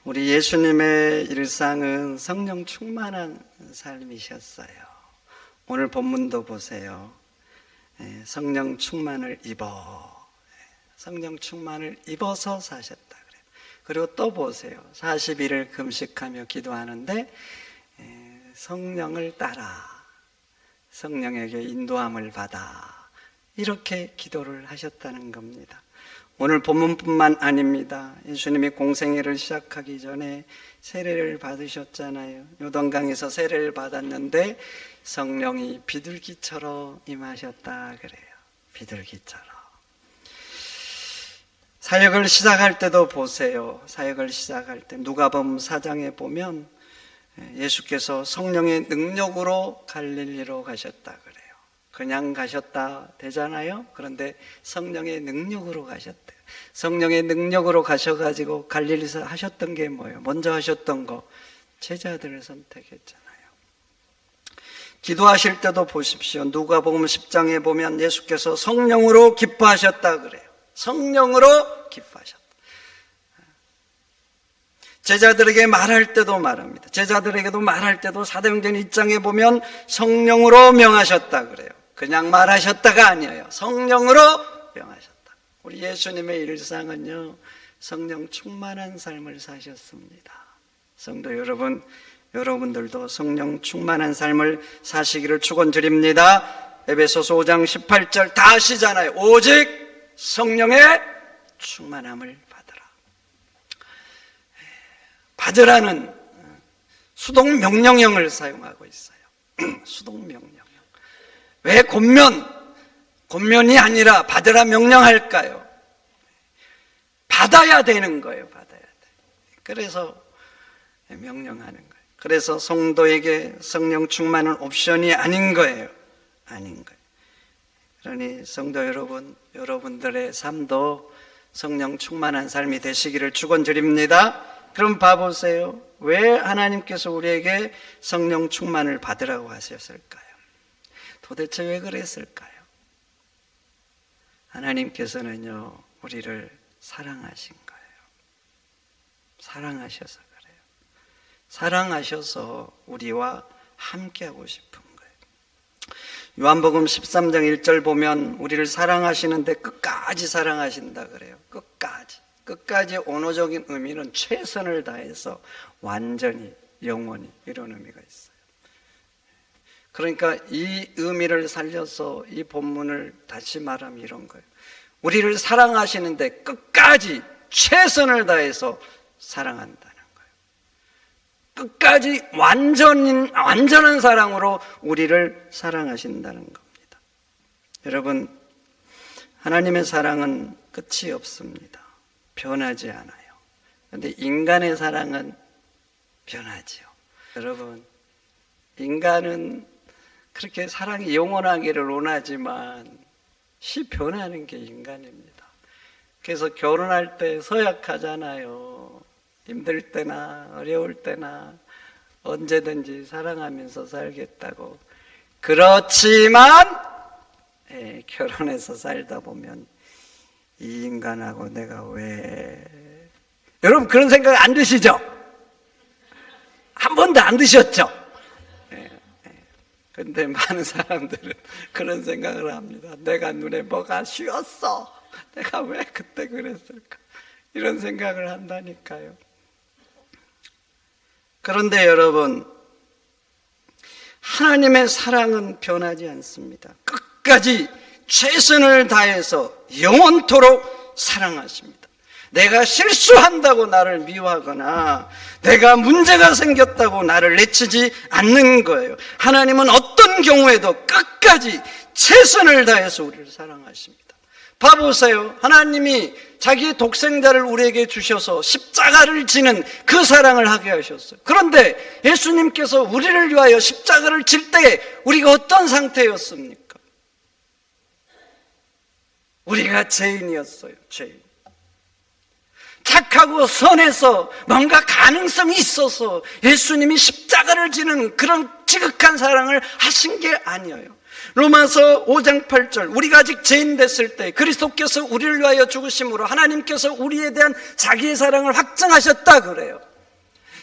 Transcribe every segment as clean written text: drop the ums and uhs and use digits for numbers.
우리 예수님의 일상은 성령 충만한 삶이셨어요. 오늘 본문도 보세요. 성령 충만을 성령 충만을 입어서 사셨다 그래요. 그리고 또 보세요. 40일을 금식하며 기도하는데 성령을 따라 성령에게 인도함을 받아 이렇게 기도를 하셨다는 겁니다. 오늘 본문뿐만 아닙니다. 예수님이 공생애를 시작하기 전에 세례를 받으셨잖아요. 요단강에서 세례를 받았는데 성령이 비둘기처럼 임하셨다 그래요. 비둘기처럼. 사역을 시작할 때도 보세요. 사역을 시작할 때 누가복음 4장에 보면 예수께서 성령의 능력으로 갈릴리로 가셨다 그래요. 그냥 가셨다 되잖아요. 그런데 성령의 능력으로 가셨대요. 성령의 능력으로 가셔가지고 갈릴리에서 하셨던 게 뭐예요? 먼저 하셨던 거 제자들을 선택했잖아요. 기도하실 때도 보십시오. 누가복음 10장에 보면 예수께서 성령으로 기뻐하셨다 그래요. 성령으로 기뻐하셨다. 제자들에게 말할 때도 말합니다. 제자들에게도 말할 때도 사도행전 1장에 보면 성령으로 명하셨다 그래요. 그냥 말하셨다가 아니에요. 성령으로 명하셨다. 우리 예수님의 일상은요, 성령 충만한 삶을 사셨습니다. 성도 여러분, 여러분들도 성령 충만한 삶을 사시기를 축원드립니다. 에베소서 5장 18절 다 아시잖아요. 오직 성령의 충만함을 받으라. 받으라는 수동 명령형을 사용하고 있어요. 수동 명령형. 왜 곤면이 아니라 받으라 명령할까요? 받아야 되는 거예요. 받아야 돼. 그래서 명령하는 거예요. 그래서 성도에게 성령 충만은 옵션이 아닌 거예요. 아닌 거예요. 그러니 성도 여러분, 여러분들의 삶도 성령 충만한 삶이 되시기를 축원드립니다. 그럼 봐보세요. 왜 하나님께서 우리에게 성령 충만을 받으라고 하셨을까요? 도대체 왜 그랬을까요? 하나님께서는요, 우리를 사랑하신 거예요. 사랑하셔서 그래요. 사랑하셔서 우리와 함께하고 싶은 거예요. 요한복음 13장 1절 보면 우리를 사랑하시는데 끝까지 사랑하신다 그래요. 끝까지 언어적인 의미는 최선을 다해서 완전히, 영원히 이런 의미가 있어요. 그러니까 이 의미를 살려서 이 본문을 다시 말하면 이런 거예요. 우리를 사랑하시는데 끝까지 최선을 다해서 사랑한다는 거예요. 끝까지 완전한 사랑으로 우리를 사랑하신다는 겁니다. 여러분, 하나님의 사랑은 끝이 없습니다. 변하지 않아요. 그런데 인간의 사랑은 변하지요. 여러분, 인간은 그렇게 사랑이 영원하기를 원하지만 변하는 게 인간입니다. 그래서 결혼할 때 서약하잖아요. 힘들 때나 어려울 때나 언제든지 사랑하면서 살겠다고. 그렇지만 결혼해서 살다 보면 이 인간하고 내가 왜, 여러분 그런 생각 안 드시죠? 한 번도 안 드셨죠? 근데 많은 사람들은 그런 생각을 합니다. 내가 눈에 뭐가 씌었어. 내가 왜 그때 그랬을까? 이런 생각을 한다니까요. 그런데 여러분, 하나님의 사랑은 변하지 않습니다. 끝까지 최선을 다해서 영원토록 사랑하십니다. 내가 실수한다고 나를 미워하거나 내가 문제가 생겼다고 나를 내치지 않는 거예요. 하나님은 어떤 경우에도 끝까지 최선을 다해서 우리를 사랑하십니다. 봐보세요. 하나님이 자기의 독생자를 우리에게 주셔서 십자가를 지는 그 사랑을 하게 하셨어요. 그런데 예수님께서 우리를 위하여 십자가를 질 때 우리가 어떤 상태였습니까? 우리가 죄인이었어요. 죄인. 착하고 선해서 뭔가 가능성이 있어서 예수님이 십자가를 지는 그런 지극한 사랑을 하신 게 아니에요. 로마서 5장 8절, 우리가 아직 죄인 됐을 때 그리스도께서 우리를 위하여 죽으심으로 하나님께서 우리에 대한 자기의 사랑을 확증하셨다 그래요.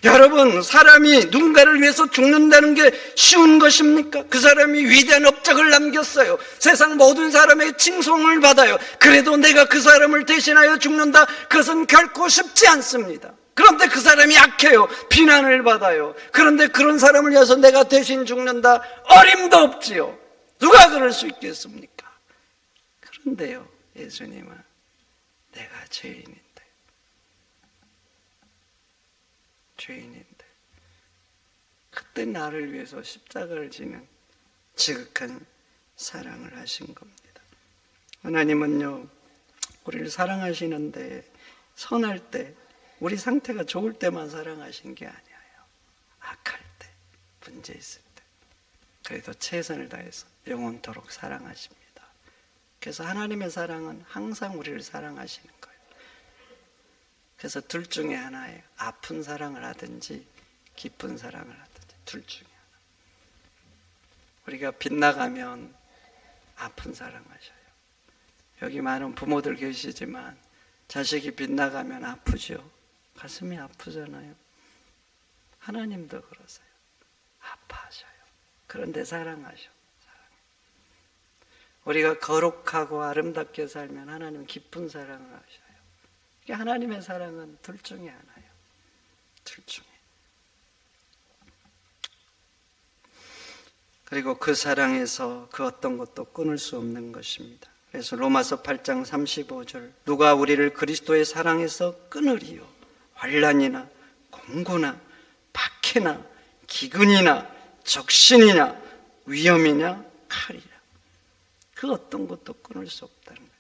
여러분, 사람이 누군가를 위해서 죽는다는 게 쉬운 것입니까? 그 사람이 위대한 업적을 남겼어요. 세상 모든 사람의 칭송을 받아요. 그래도 내가 그 사람을 대신하여 죽는다? 그것은 결코 쉽지 않습니다. 그런데 그 사람이 약해요. 비난을 받아요. 그런데 그런 사람을 위해서 내가 대신 죽는다? 어림도 없지요. 누가 그럴 수 있겠습니까? 그런데요, 예수님은 내가 죄인인데 그때 나를 위해서 십자가를 지는 지극한 사랑을 하신 겁니다. 하나님은요, 우리를 사랑하시는데 선할 때, 우리 상태가 좋을 때만 사랑하신 게 아니에요. 악할 때, 문제 있을 때, 그래도 최선을 다해서 영원토록 사랑하십니다. 그래서 하나님의 사랑은 항상 우리를 사랑하시는 거예요. 그래서 둘 중에 하나예요. 아픈 사랑을 하든지 기쁜 사랑을 하든지 둘 중에 하나. 우리가 빗나가면 아픈 사랑하셔요. 여기 많은 부모들 계시지만 자식이 빗나가면 아프죠. 가슴이 아프잖아요. 하나님도 그러세요. 아파하셔요. 그런데 사랑하셔. 우리가 거룩하고 아름답게 살면 하나님 기쁜 사랑을 하셔요. 하나님의 사랑은 둘 중에 하나예요. 둘 중에. 그리고 그 사랑에서 그 어떤 것도 끊을 수 없는 것입니다. 그래서 로마서 8장 35절, 누가 우리를 그리스도의 사랑에서 끊으리요? 환난이나 공고나 박해나 기근이나 적신이나 위험이냐 칼이냐. 그 어떤 것도 끊을 수 없다는 거예요.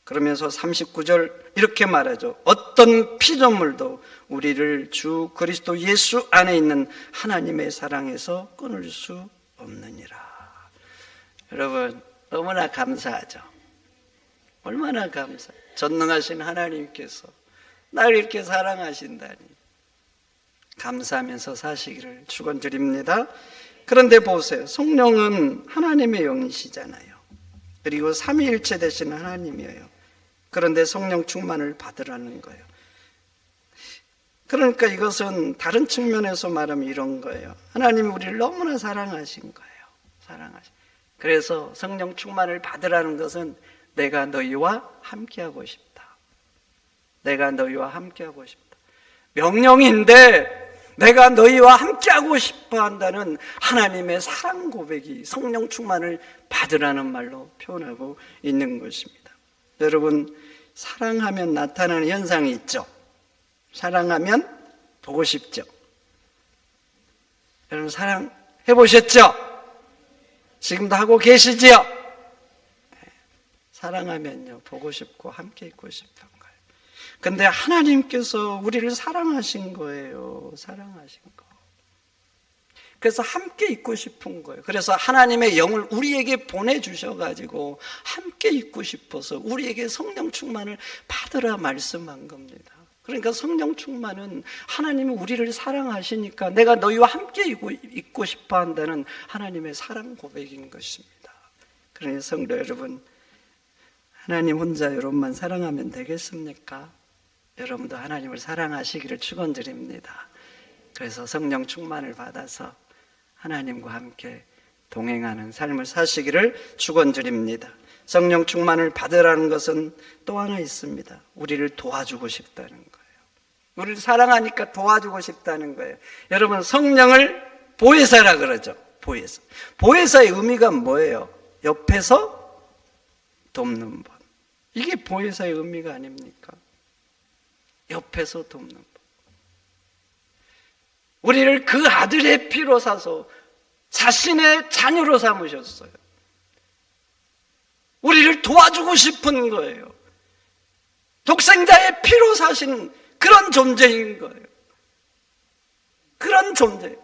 그러면서 39절 이렇게 말하죠. 어떤 피조물도 우리를 주 그리스도 예수 안에 있는 하나님의 사랑에서 끊을 수 없느니라. 여러분, 너무나 감사하죠. 얼마나 감사해요. 전능하신 하나님께서 날 이렇게 사랑하신다니 감사하면서 사시기를 축원드립니다. 그런데 보세요. 성령은 하나님의 영이시잖아요. 그리고 삼위일체 되신 하나님이에요. 그런데 성령 충만을 받으라는 거예요. 그러니까 이것은 다른 측면에서 말하면 이런 거예요. 하나님이 우리를 너무나 사랑하신 거예요. 그래서 성령 충만을 받으라는 것은 내가 너희와 함께하고 싶다. 내가 너희와 함께하고 싶다. 명령인데 내가 너희와 함께하고 싶어 한다는 하나님의 사랑 고백이 성령 충만을 받으라는 말로 표현하고 있는 것입니다. 여러분, 사랑하면 나타나는 현상이 있죠. 사랑하면 보고 싶죠. 여러분, 사랑해 보셨죠? 지금도 하고 계시지요? 사랑하면요, 보고 싶고 함께 있고 싶은 거예요. 근데 하나님께서 우리를 사랑하신 거예요. 사랑하신 거. 그래서 함께 있고 싶은 거예요. 그래서 하나님의 영을 우리에게 보내주셔가지고 함께 있고 싶어서 우리에게 성령 충만을 받으라 말씀한 겁니다. 그러니까 성령 충만은 하나님이 우리를 사랑하시니까 내가 너희와 함께 있고 싶어 한다는 하나님의 사랑 고백인 것입니다. 그러니 성도 여러분, 하나님 혼자 여러분만 사랑하면 되겠습니까? 여러분도 하나님을 사랑하시기를 축원드립니다. 그래서 성령 충만을 받아서 하나님과 함께 동행하는 삶을 사시기를 축원드립니다. 성령 충만을 받으라는 것은 또 하나 있습니다. 우리를 도와주고 싶다는 거예요. 우리를 사랑하니까 도와주고 싶다는 거예요. 여러분, 성령을 보혜사라 그러죠. 보혜사. 보혜사의 의미가 뭐예요? 옆에서 돕는 분. 이게 보혜사의 의미가 아닙니까? 옆에서 돕는 분. 우리를 그 아들의 피로 사서 자신의 자녀로 삼으셨어요. 우리를 도와주고 싶은 거예요. 독생자의 피로 사신 그런 존재인 거예요. 그런 존재.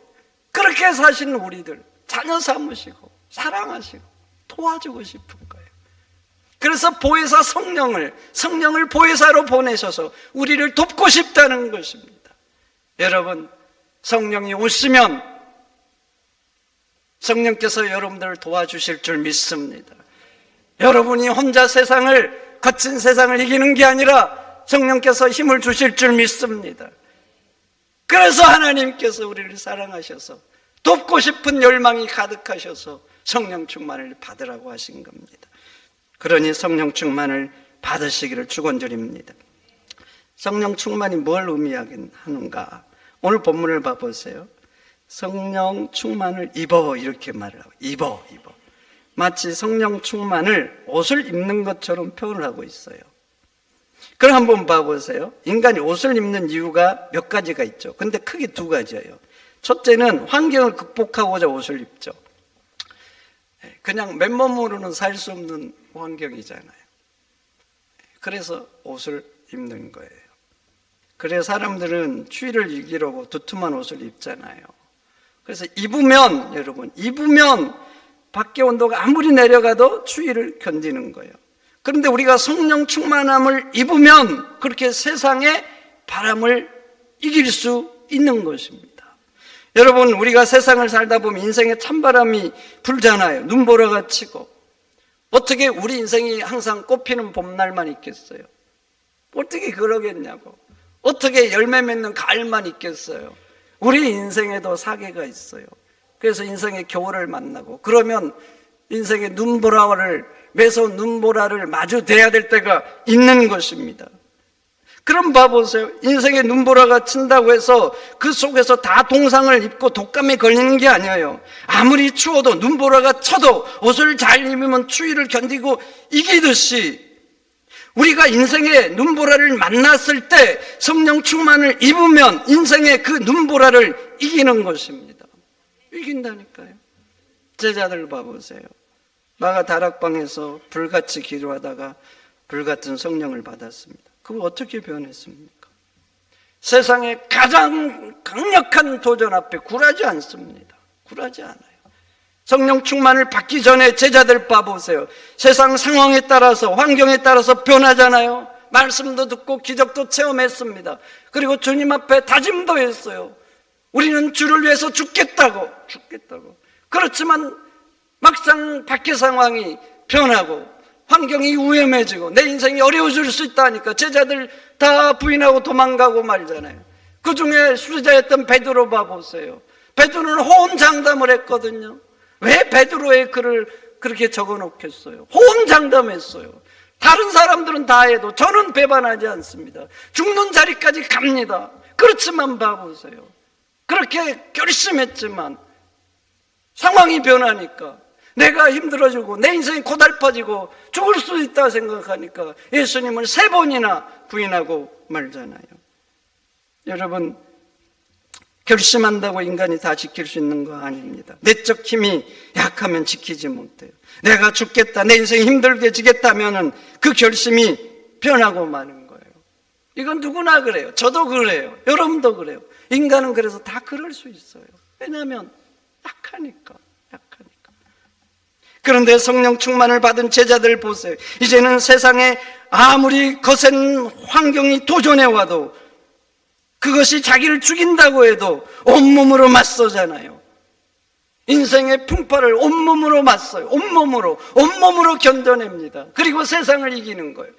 그렇게 사신 우리들 자녀 삼으시고 사랑하시고 도와주고 싶은 거예요. 그래서 보혜사 성령을 보혜사로 보내셔서 우리를 돕고 싶다는 것입니다. 여러분, 성령이 오시면 성령께서 여러분들을 도와주실 줄 믿습니다. 여러분이 혼자 거친 세상을 이기는 게 아니라 성령께서 힘을 주실 줄 믿습니다. 그래서 하나님께서 우리를 사랑하셔서 돕고 싶은 열망이 가득하셔서 성령 충만을 받으라고 하신 겁니다. 그러니 성령 충만을 받으시기를 축원드립니다. 성령 충만이 뭘 의미하는가? 오늘 본문을 봐보세요. 성령 충만을 입어, 이렇게 말을 하고, 입어. 마치 성령 충만을 옷을 입는 것처럼 표현을 하고 있어요. 그럼 한번 봐보세요. 인간이 옷을 입는 이유가 몇 가지가 있죠. 근데 크게 두 가지예요. 첫째는 환경을 극복하고자 옷을 입죠. 그냥 맨몸으로는 살 수 없는 환경이잖아요. 그래서 옷을 입는 거예요. 그래서 사람들은 추위를 이기려고 두툼한 옷을 입잖아요. 그래서 여러분, 입으면 밖에 온도가 아무리 내려가도 추위를 견디는 거예요. 그런데 우리가 성령 충만함을 입으면 그렇게 세상의 바람을 이길 수 있는 것입니다. 여러분, 우리가 세상을 살다 보면 인생에 찬바람이 불잖아요. 눈보라가 치고. 어떻게 우리 인생이 항상 꽃피는 봄날만 있겠어요? 어떻게 그러겠냐고. 어떻게 열매 맺는 가을만 있겠어요? 우리 인생에도 사계가 있어요. 그래서 인생의 겨울을 만나고, 그러면 인생의 매서운 눈보라를 마주대야 될 때가 있는 것입니다. 그럼 봐보세요. 인생의 눈보라가 친다고 해서 그 속에서 다 동상을 입고 독감에 걸리는 게 아니에요. 아무리 추워도 눈보라가 쳐도 옷을 잘 입으면 추위를 견디고 이기듯이, 우리가 인생의 눈보라를 만났을 때 성령 충만을 입으면 인생의 그 눈보라를 이기는 것입니다. 이긴다니까요. 제자들 봐보세요. 마가 다락방에서 불같이 기도하다가 불같은 성령을 받았습니다. 그걸 어떻게 변했습니까? 세상의 가장 강력한 도전 앞에 굴하지 않습니다. 굴하지 않아요. 성령 충만을 받기 전에 제자들 봐보세요. 세상 상황에 따라서, 환경에 따라서 변하잖아요. 말씀도 듣고 기적도 체험했습니다. 그리고 주님 앞에 다짐도 했어요. 우리는 주를 위해서 죽겠다고. 그렇지만 막상 밖의 상황이 변하고 환경이 위험해지고 내 인생이 어려워질 수 있다니까 제자들 다 부인하고 도망가고 말잖아요. 그 중에 수제자였던 베드로 봐보세요. 베드로는 호언장담을 했거든요. 왜 베드로의 글을 그렇게 적어놓겠어요? 호언장담했어요. 다른 사람들은 다 해도 저는 배반하지 않습니다. 죽는 자리까지 갑니다. 그렇지만 봐보세요. 그렇게 결심했지만 상황이 변하니까, 내가 힘들어지고 내 인생이 고달파지고 죽을 수 있다 생각하니까 예수님을 3번이나 부인하고 말잖아요. 여러분, 결심한다고 인간이 다 지킬 수 있는 거 아닙니다. 내적 힘이 약하면 지키지 못해요. 내가 죽겠다, 내 인생이 힘들게 지겠다면은 그 결심이 변하고 마는 거예요. 이건 누구나 그래요. 저도 그래요. 여러분도 그래요. 인간은 그래서 다 그럴 수 있어요. 왜냐하면 약하니까. 그런데 성령 충만을 받은 제자들 보세요. 이제는 세상에 아무리 거센 환경이 도전해 와도, 그것이 자기를 죽인다고 해도 온몸으로 맞서잖아요. 인생의 풍파를 온몸으로 맞서요. 온몸으로 견뎌냅니다. 그리고 세상을 이기는 거예요.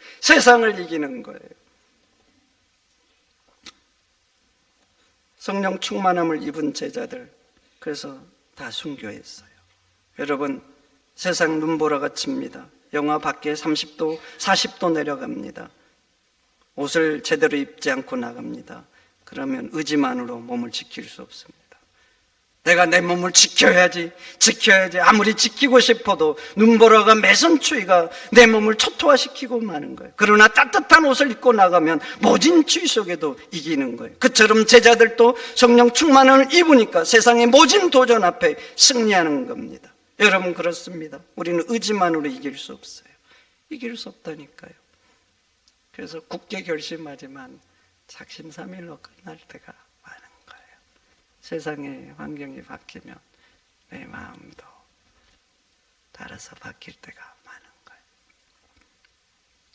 성령 충만함을 입은 제자들, 그래서 다 순교했어요. 여러분, 세상 눈보라가 칩니다. 영하 밖에 30도, 40도 내려갑니다. 옷을 제대로 입지 않고 나갑니다. 그러면 의지만으로 몸을 지킬 수 없습니다. 내가 내 몸을 지켜야지. 아무리 지키고 싶어도 눈보라가 매선 추위가 내 몸을 초토화시키고 마는 거예요. 그러나 따뜻한 옷을 입고 나가면 모진 추위 속에도 이기는 거예요. 그처럼 제자들도 성령 충만을 입으니까 세상의 모진 도전 앞에 승리하는 겁니다. 여러분, 그렇습니다. 우리는 의지만으로 이길 수 없어요. 이길 수 없다니까요. 그래서 굳게 결심하지만 작심삼일로 끝날 때가 많은 거예요. 세상의 환경이 바뀌면 내 마음도 따라서 바뀔 때가 많은 거예요.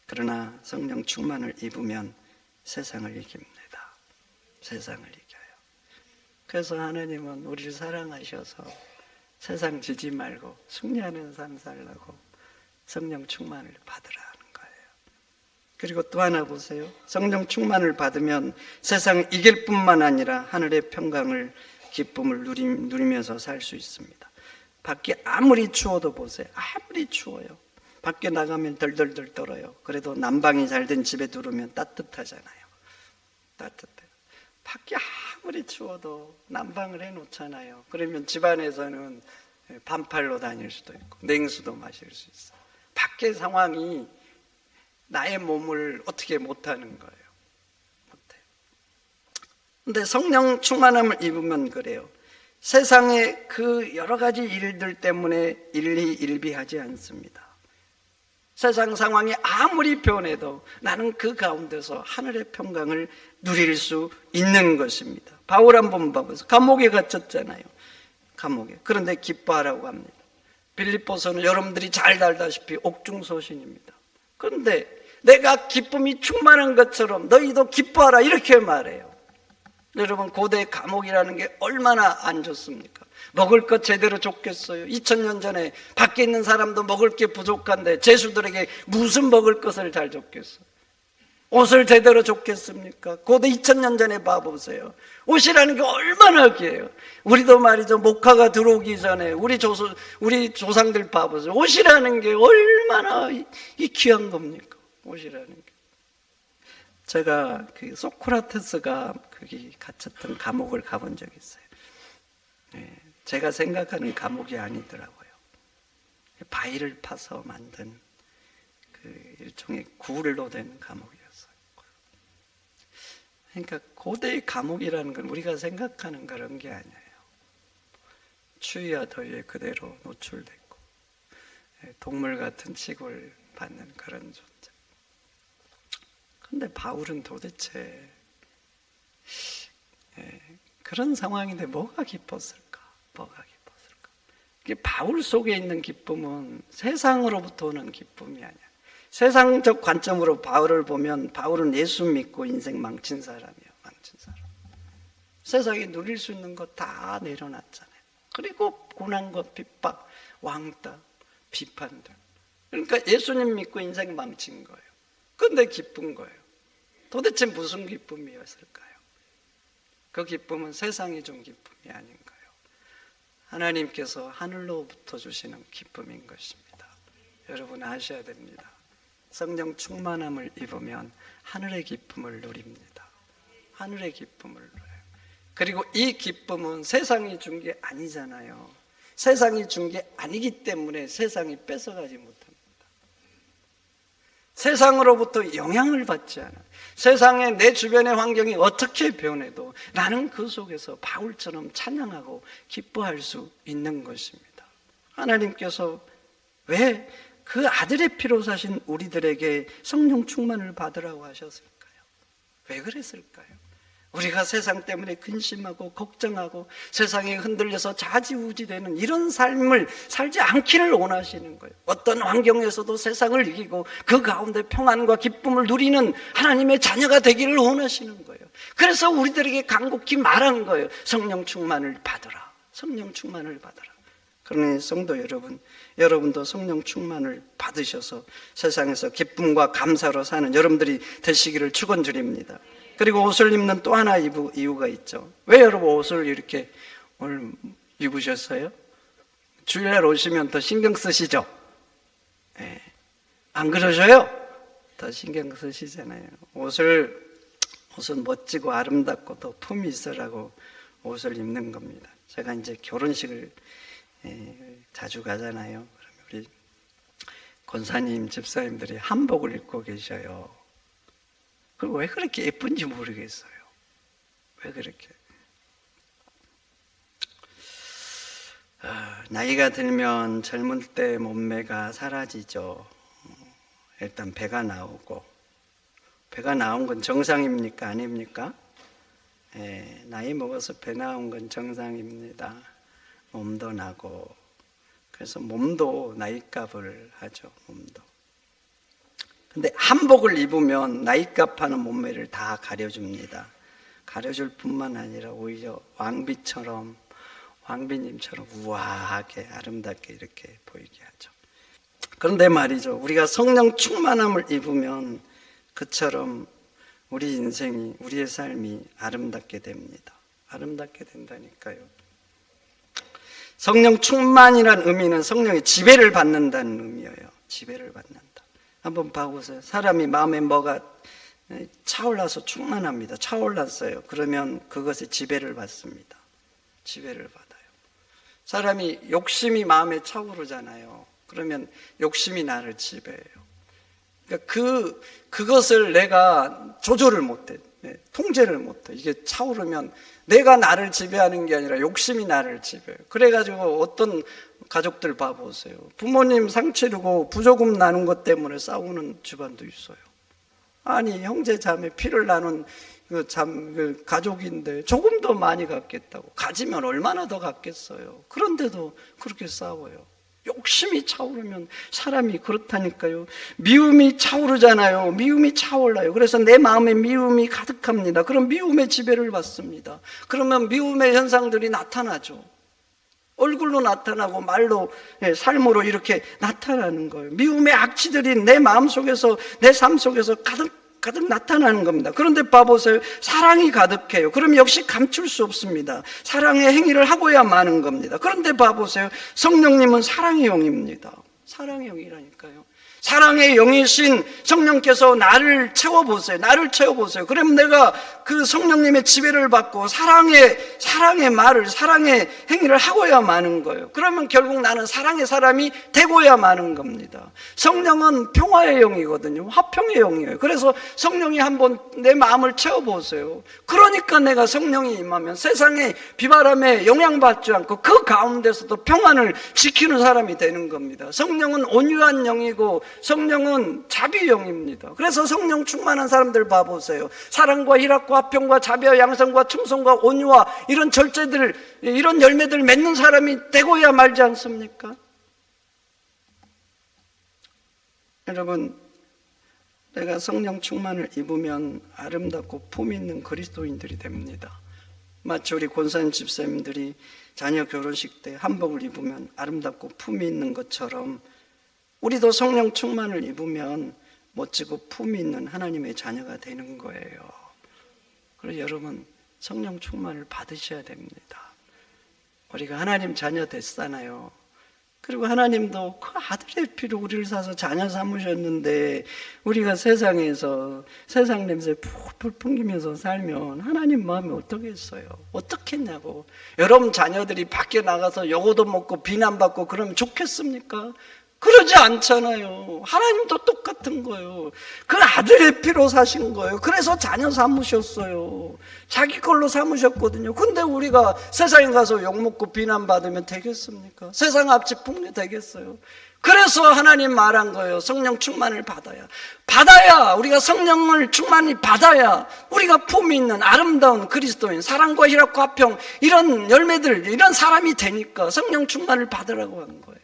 그러나 성령 충만을 입으면 세상을 이깁니다. 세상을 이겨요. 그래서 하나님은 우리를 사랑하셔서 세상 지지 말고 승리하는 삶 살라고 성령 충만을 받으라 하는 거예요. 그리고 또 하나 보세요. 성령 충만을 받으면 세상을 이길 뿐만 아니라 하늘의 평강을, 기쁨을 누리면서 살 수 있습니다. 밖에 아무리 추워도 보세요. 아무리 추워요. 밖에 나가면 덜덜덜 떨어요. 그래도 난방이 잘 된 집에 들어오면 따뜻하잖아요. 따뜻해요. 밖에 아무리 추워도 난방을 해놓잖아요. 그러면 집안에서는 반팔로 다닐 수도 있고 냉수도 마실 수 있어요. 밖의 상황이 나의 몸을 어떻게 못하는 거예요. 못해요. 근데 성령 충만함을 입으면 그래요. 세상의 그 여러 가지 일들 때문에 일희일비하지 않습니다. 세상 상황이 아무리 변해도 나는 그 가운데서 하늘의 평강을 누릴 수 있는 것입니다. 바울 한번 봐보세요. 감옥에 갇혔잖아요. 감옥에. 그런데 기뻐하라고 합니다. 빌립보서는 여러분들이 잘 알다시피 옥중소신입니다. 그런데 내가 기쁨이 충만한 것처럼 너희도 기뻐하라 이렇게 말해요. 여러분, 고대 감옥이라는 게 얼마나 안 좋습니까? 먹을 것 제대로 줬겠어요? 2000년 전에 밖에 있는 사람도 먹을 게 부족한데 죄수들에게 무슨 먹을 것을 잘 줬겠어요? 옷을 제대로 줬겠습니까? 고대 2000년 전에 봐보세요. 옷이라는 게 얼마나 귀해요. 우리도 말이죠, 목화가 들어오기 전에 우리 조상들 봐보세요. 옷이라는 게 얼마나 이 귀한 겁니까? 옷이라는 게. 제가 그 소크라테스가 거기 갇혔던 감옥을 가본 적이 있어요. 제가 생각하는 감옥이 아니더라고요. 바위를 파서 만든 그 일종의 굴로 된 감옥이었어요. 그러니까 고대의 감옥이라는 건 우리가 생각하는 그런 게 아니에요. 추위와 더위에 그대로 노출됐고 동물 같은 취급을 받는 그런 존재. 그런데 바울은 도대체 그런 상황인데 뭐가 기뻤을까? 뭐가 기뻤을까? 이게 바울 속에 있는 기쁨은 세상으로부터 오는 기쁨이 아니야. 세상적 관점으로 바울을 보면 바울은 예수 믿고 인생 망친 사람이에요. 망친 사람. 세상에 누릴 수 있는 거 다 내려놨잖아요. 그리고 고난과 핍박, 왕따, 비판들. 그러니까 예수님 믿고 인생 망친 거예요. 근데 기쁜 거예요. 도대체 무슨 기쁨이었을까요? 그 기쁨은 세상이 준 기쁨이 아닌 거예요. 하나님께서 하늘로부터 주시는 기쁨인 것입니다. 여러분 아셔야 됩니다. 성령 충만함을 입으면 하늘의 기쁨을 누립니다. 하늘의 기쁨을 누려요. 그리고 이 기쁨은 세상이 준 게 아니잖아요. 세상이 준 게 아니기 때문에 세상이 뺏어가지 못합니다. 세상으로부터 영향을 받지 않아. 세상에 내 주변의 환경이 어떻게 변해도 나는 그 속에서 바울처럼 찬양하고 기뻐할 수 있는 것입니다. 하나님께서 왜 그 아들의 피로 사신 우리들에게 성령 충만을 받으라고 하셨을까요? 왜 그랬을까요? 우리가 세상 때문에 근심하고 걱정하고 세상에 흔들려서 좌지우지되는 이런 삶을 살지 않기를 원하시는 거예요. 어떤 환경에서도 세상을 이기고 그 가운데 평안과 기쁨을 누리는 하나님의 자녀가 되기를 원하시는 거예요. 그래서 우리들에게 간곡히 말한 거예요. 성령 충만을 받으라. 성령 충만을 받으라. 그러니 성도 여러분, 여러분도 성령 충만을 받으셔서 세상에서 기쁨과 감사로 사는 여러분들이 되시기를 축원드립니다. 그리고 옷을 입는 또 하나 이유가 있죠. 왜 여러분 옷을 이렇게 오늘 입으셨어요? 주일날 오시면 더 신경 쓰시죠? 네. 안 그러셔요? 더 신경 쓰시잖아요. 옷은 멋지고 아름답고 더 품이 있으라고 옷을 입는 겁니다. 제가 이제 결혼식을 자주 가잖아요. 그러면 우리 권사님, 집사님들이 한복을 입고 계셔요. 그리고 왜 그렇게 예쁜지 모르겠어요. 왜 그렇게? 나이가 들면 젊을 때 몸매가 사라지죠. 일단 배가 나오고, 배가 나온 건 정상입니까? 아닙니까? 나이 먹어서 배 나온 건 정상입니다. 몸도 나고, 그래서 몸도 나이값을 하죠. 몸도. 근데 한복을 입으면 나이값하는 몸매를 다 가려줍니다. 가려줄 뿐만 아니라 오히려 왕비님처럼 우아하게 아름답게 이렇게 보이게 하죠. 그런데 말이죠, 우리가 성령 충만함을 입으면 그처럼 우리 인생이, 우리의 삶이 아름답게 됩니다. 아름답게 된다니까요. 성령 충만이란 의미는 성령의 지배를 받는다는 의미예요. 지배를 받는다. 한번 봐보세요. 사람이 마음에 뭐가 차올라서 충만합니다. 차올랐어요. 그러면 그것에 지배를 받습니다. 지배를 받아요. 사람이 욕심이 마음에 차오르잖아요. 그러면 욕심이 나를 지배해요. 그러니까 그것을 내가 조절을 못해. 통제를 못해. 이게 차오르면 내가 나를 지배하는 게 아니라 욕심이 나를 지배해요. 그래가지고 어떤 가족들 봐보세요. 부모님 상치르고 부조금 나눈 것 때문에 싸우는 집안도 있어요. 아니, 형제 자매 피를 나눈 그 가족인데 조금 더 많이 갖겠다고. 가지면 얼마나 더 갖겠어요. 그런데도 그렇게 싸워요. 욕심이 차오르면 사람이 그렇다니까요. 미움이 차오르잖아요. 미움이 차올라요. 그래서 내 마음에 미움이 가득합니다. 그럼 미움의 지배를 받습니다. 그러면 미움의 현상들이 나타나죠. 얼굴로 나타나고 말로, 삶으로 이렇게 나타나는 거예요. 미움의 악취들이 내 마음 속에서, 내 삶 속에서 가득 나타나는 겁니다. 그런데 봐보세요. 사랑이 가득해요. 그럼 역시 감출 수 없습니다. 사랑의 행위를 하고야 마는 겁니다. 그런데 봐보세요. 성령님은 사랑의 영입니다. 사랑의 영이라니까요. 사랑의 영이신 성령께서 나를 채워보세요. 나를 채워보세요. 그러면 내가 그 성령님의 지배를 받고 사랑의 말을, 사랑의 행위를 하고야 마는 거예요. 그러면 결국 나는 사랑의 사람이 되고야 마는 겁니다. 성령은 평화의 영이거든요. 화평의 영이에요. 그래서 성령이 한번 내 마음을 채워보세요. 그러니까 내가 성령이 임하면 세상의 비바람에 영향받지 않고 그 가운데서도 평안을 지키는 사람이 되는 겁니다. 성령은 온유한 영이고 성령은 자비의 영입니다. 그래서 성령 충만한 사람들 봐보세요. 사랑과 희락과 화평과 자비와 양성과 충성과 온유와 이런 절제들, 이런 열매들 맺는 사람이 되고야 말지 않습니까? 여러분, 내가 성령 충만을 입으면 아름답고 품 있는 그리스도인들이 됩니다. 마치 우리 권사님 집사님들이 자녀 결혼식 때 한복을 입으면 아름답고 품이 있는 것처럼 우리도 성령 충만을 입으면 멋지고 품이 있는 하나님의 자녀가 되는 거예요. 그래서 여러분, 성령 충만을 받으셔야 됩니다. 우리가 하나님 자녀 됐잖아요. 그리고 하나님도 그 아들의 피로 우리를 사서 자녀 삼으셨는데 우리가 세상에서 세상 냄새 풀풀 풍기면서 살면 하나님 마음이 어떻겠어요? 어떻겠냐고. 여러분 자녀들이 밖에 나가서 요거도 먹고 비난받고 그러면 좋겠습니까? 그러지 않잖아요. 하나님도 똑같은 거예요. 그 아들의 피로 사신 거예요. 그래서 자녀 삼으셨어요. 자기 걸로 삼으셨거든요. 근데 우리가 세상에 가서 욕먹고 비난받으면 되겠습니까? 세상 앞집 풍리 되겠어요? 그래서 하나님 말한 거예요. 성령 충만을 받아야 우리가 성령을 충만히 받아야 우리가 품이 있는 아름다운 그리스도인, 사랑과 희락과 화평 이런 열매들, 이런 사람이 되니까 성령 충만을 받으라고 하는 거예요.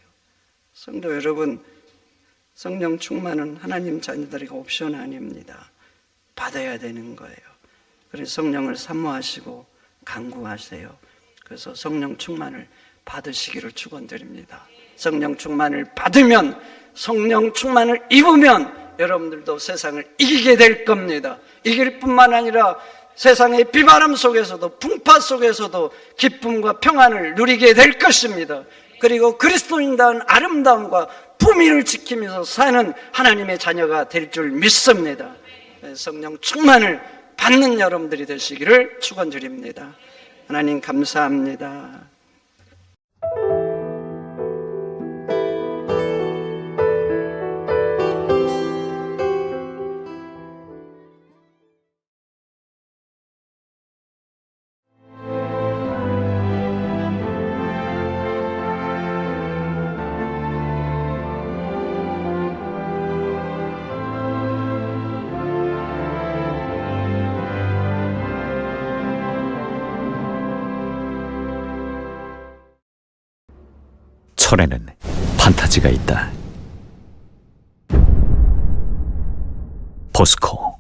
성도 여러분, 성령 충만은 하나님 자녀들에게 옵션 아닙니다. 받아야 되는 거예요. 그래서 성령을 사모하시고 간구하세요. 그래서 성령 충만을 받으시기를 축원드립니다. 성령 충만을 받으면, 성령 충만을 입으면 여러분들도 세상을 이기게 될 겁니다. 이길 뿐만 아니라 세상의 비바람 속에서도 풍파 속에서도 기쁨과 평안을 누리게 될 것입니다. 그리고 그리스도인다운 아름다움과 품위를 지키면서 사는 하나님의 자녀가 될 줄 믿습니다. 성령 충만을 받는 여러분들이 되시기를 축원드립니다. 하나님 감사합니다. 철에는 판타지가 있다. 포스코